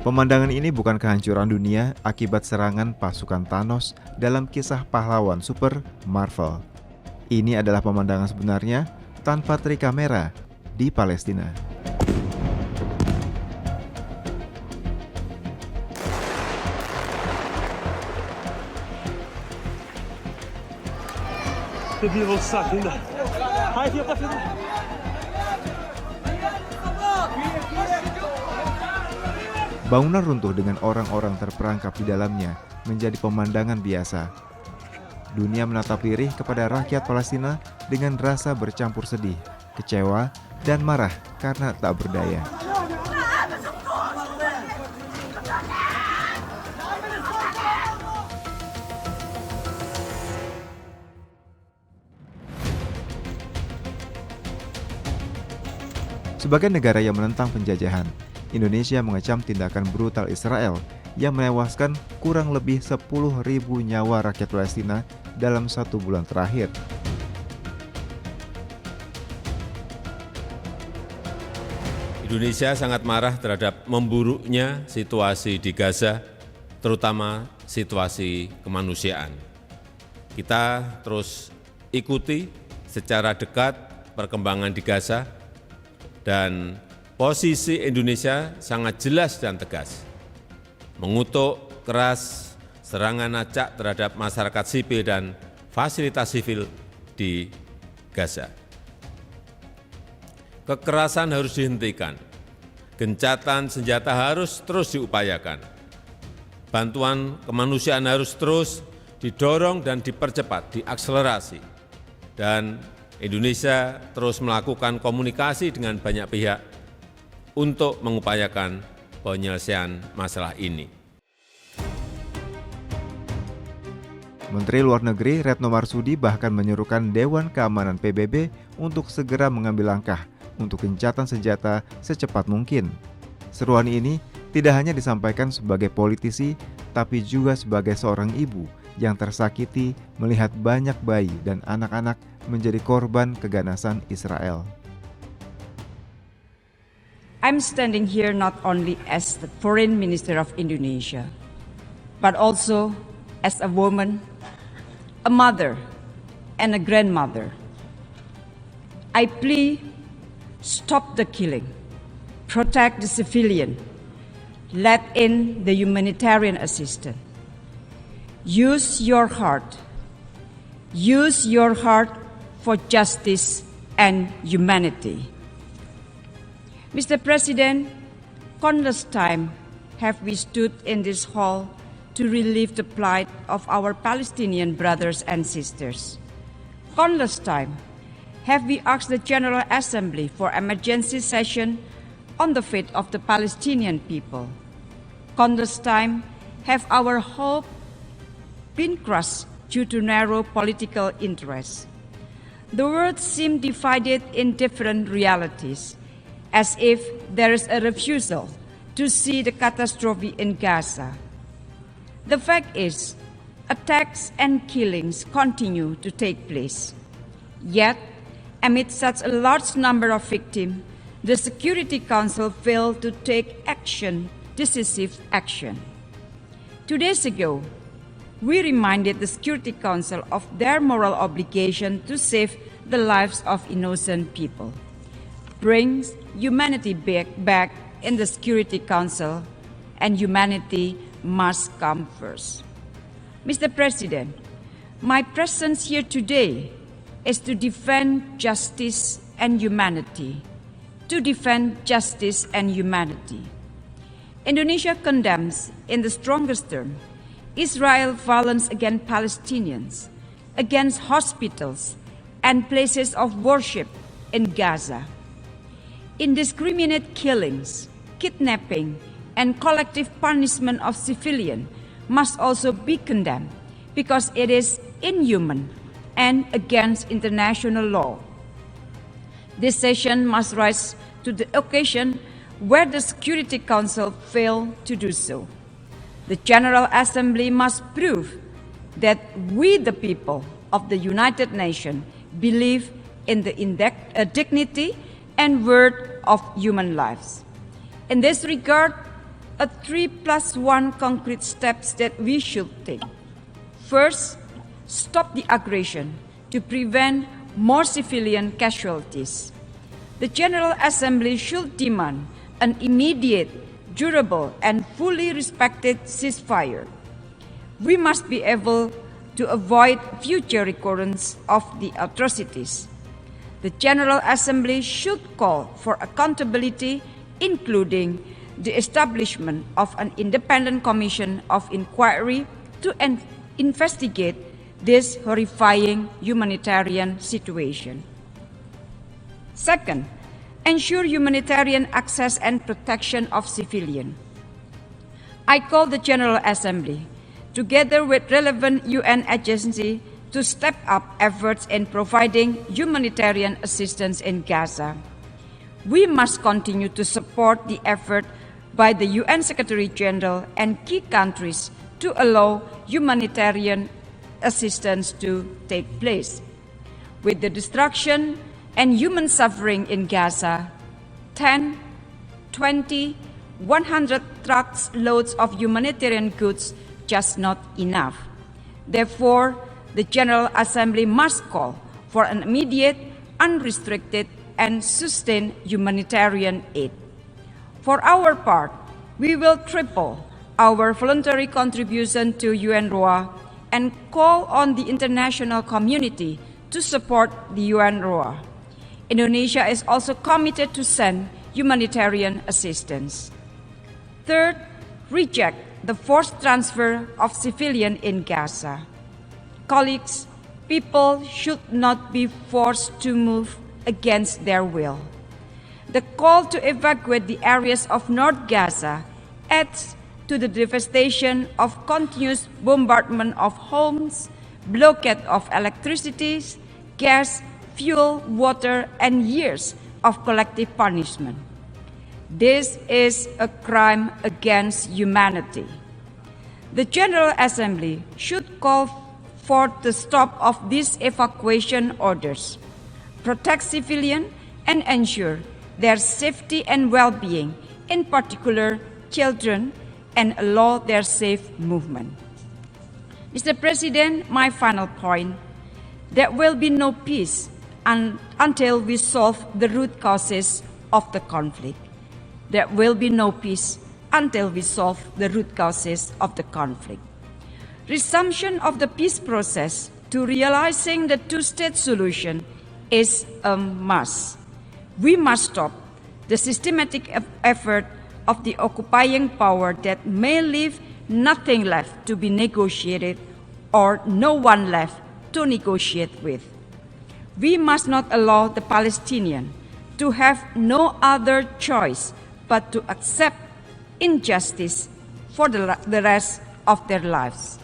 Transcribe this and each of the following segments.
Pemandangan ini bukan kehancuran dunia akibat serangan pasukan Thanos dalam kisah pahlawan super Marvel. Ini adalah pemandangan sebenarnya tanpa trik kamera di Palestina. Bangunan runtuh dengan orang-orang terperangkap di dalamnya menjadi pemandangan biasa. Dunia menatap lirih kepada rakyat Palestina dengan rasa bercampur sedih, kecewa, dan marah karena tak berdaya. Sebagai negara yang menentang penjajahan, Indonesia mengecam tindakan brutal Israel yang menewaskan kurang lebih 10.000 nyawa rakyat Palestina dalam 1 bulan terakhir. Indonesia sangat marah terhadap memburuknya situasi di Gaza, terutama situasi kemanusiaan. Kita terus ikuti secara dekat perkembangan di Gaza dan posisi Indonesia sangat jelas dan tegas, mengutuk keras serangan acak terhadap masyarakat sipil dan fasilitas sipil di Gaza. Kekerasan harus dihentikan, gencatan senjata harus terus diupayakan, bantuan kemanusiaan harus terus didorong dan dipercepat, diakselerasi, dan Indonesia terus melakukan komunikasi dengan banyak pihak untuk mengupayakan penyelesaian masalah ini. Menteri Luar Negeri Retno Marsudi bahkan menyerukan Dewan Keamanan PBB untuk segera mengambil langkah untuk gencatan senjata secepat mungkin. Seruan ini tidak hanya disampaikan sebagai politisi, tapi juga sebagai seorang ibu yang tersakiti melihat banyak bayi dan anak-anak menjadi korban keganasan Israel. I'm standing here not only as the Foreign Minister of Indonesia, but also as a woman, a mother, and a grandmother. I plea, stop the killing, protect the civilian, let in the humanitarian assistance. Use your heart for justice and humanity. Mr. President, countless times have we stood in this hall to relieve the plight of our Palestinian brothers and sisters. Countless times have we asked the General Assembly for emergency session on the fate of the Palestinian people. Countless times have our hope been crushed due to narrow political interests. The world seems divided in different realities, as if there is a refusal to see the catastrophe in Gaza. The fact is, attacks and killings continue to take place. Yet, amid such a large number of victims, the Security Council failed to take decisive action. 2 days ago, we reminded the Security Council of their moral obligation to save the lives of innocent people. Brings humanity back in the Security Council, and humanity must come first. Mr. President, my presence here today is to defend justice and humanity. To defend justice and humanity. Indonesia condemns, in the strongest term, Israel violence against Palestinians, against hospitals and places of worship in Gaza. Indiscriminate killings, kidnapping, and collective punishment of civilians must also be condemned because it is inhuman and against international law. This session must rise to the occasion where the Security Council failed to do so. The General Assembly must prove that we, the people of the United Nations, believe in the dignity and worth of human lives. In this regard, a 3+1 concrete steps that we should take. First, stop the aggression to prevent more civilian casualties. The General Assembly should demand an immediate, durable, and fully respected ceasefire. We must be able to avoid future recurrence of the atrocities. The General Assembly should call for accountability, including the establishment of an independent commission of inquiry to investigate this horrifying humanitarian situation. Second, ensure humanitarian access and protection of civilians. I call the General Assembly, together with relevant UN agencies, to step up efforts in providing humanitarian assistance in Gaza. We must continue to support the effort by the UN Secretary-General and key countries to allow humanitarian assistance to take place. With the destruction and human suffering in Gaza, 10, 20, 100 trucks loads of humanitarian goods just not enough. Therefore, the General Assembly must call for an immediate, unrestricted, and sustained humanitarian aid. For our part, we will triple our voluntary contribution to UNRWA and call on the international community to support the UNRWA. Indonesia is also committed to send humanitarian assistance. Third, reject the forced transfer of civilians in Gaza. Colleagues, people should not be forced to move against their will. The call to evacuate the areas of North Gaza adds to the devastation of continuous bombardment of homes, blockade of electricity, gas, fuel, water, and years of collective punishment. This is a crime against humanity. The General Assembly should call for the stop of these evacuation orders, protect civilians, and ensure their safety and well-being, in particular children, and allow their safe movement. Mr. President, my final point, there will be no peace until we solve the root causes of the conflict. There will be no peace until we solve the root causes of the conflict. Resumption of the peace process to realizing the two-state solution is a must. We must stop the systematic effort of the occupying power that may leave nothing left to be negotiated or no one left to negotiate with. We must not allow the Palestinians to have no other choice but to accept injustice for the rest of their lives.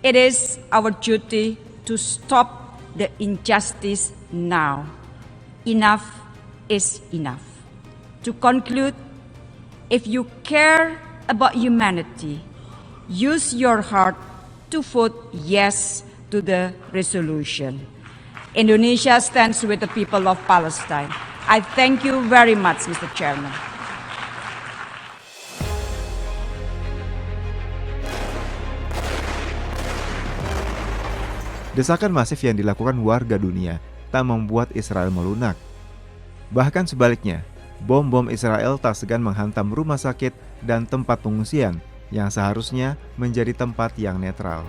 It is our duty to stop the injustice now. Enough is enough. To conclude, if you care about humanity, use your heart to vote yes to the resolution. Indonesia stands with the people of Palestine. I thank you very much, Mr. Chairman. Desakan masif yang dilakukan warga dunia tak membuat Israel melunak. Bahkan sebaliknya, bom-bom Israel tak segan menghantam rumah sakit dan tempat pengungsian yang seharusnya menjadi tempat yang netral.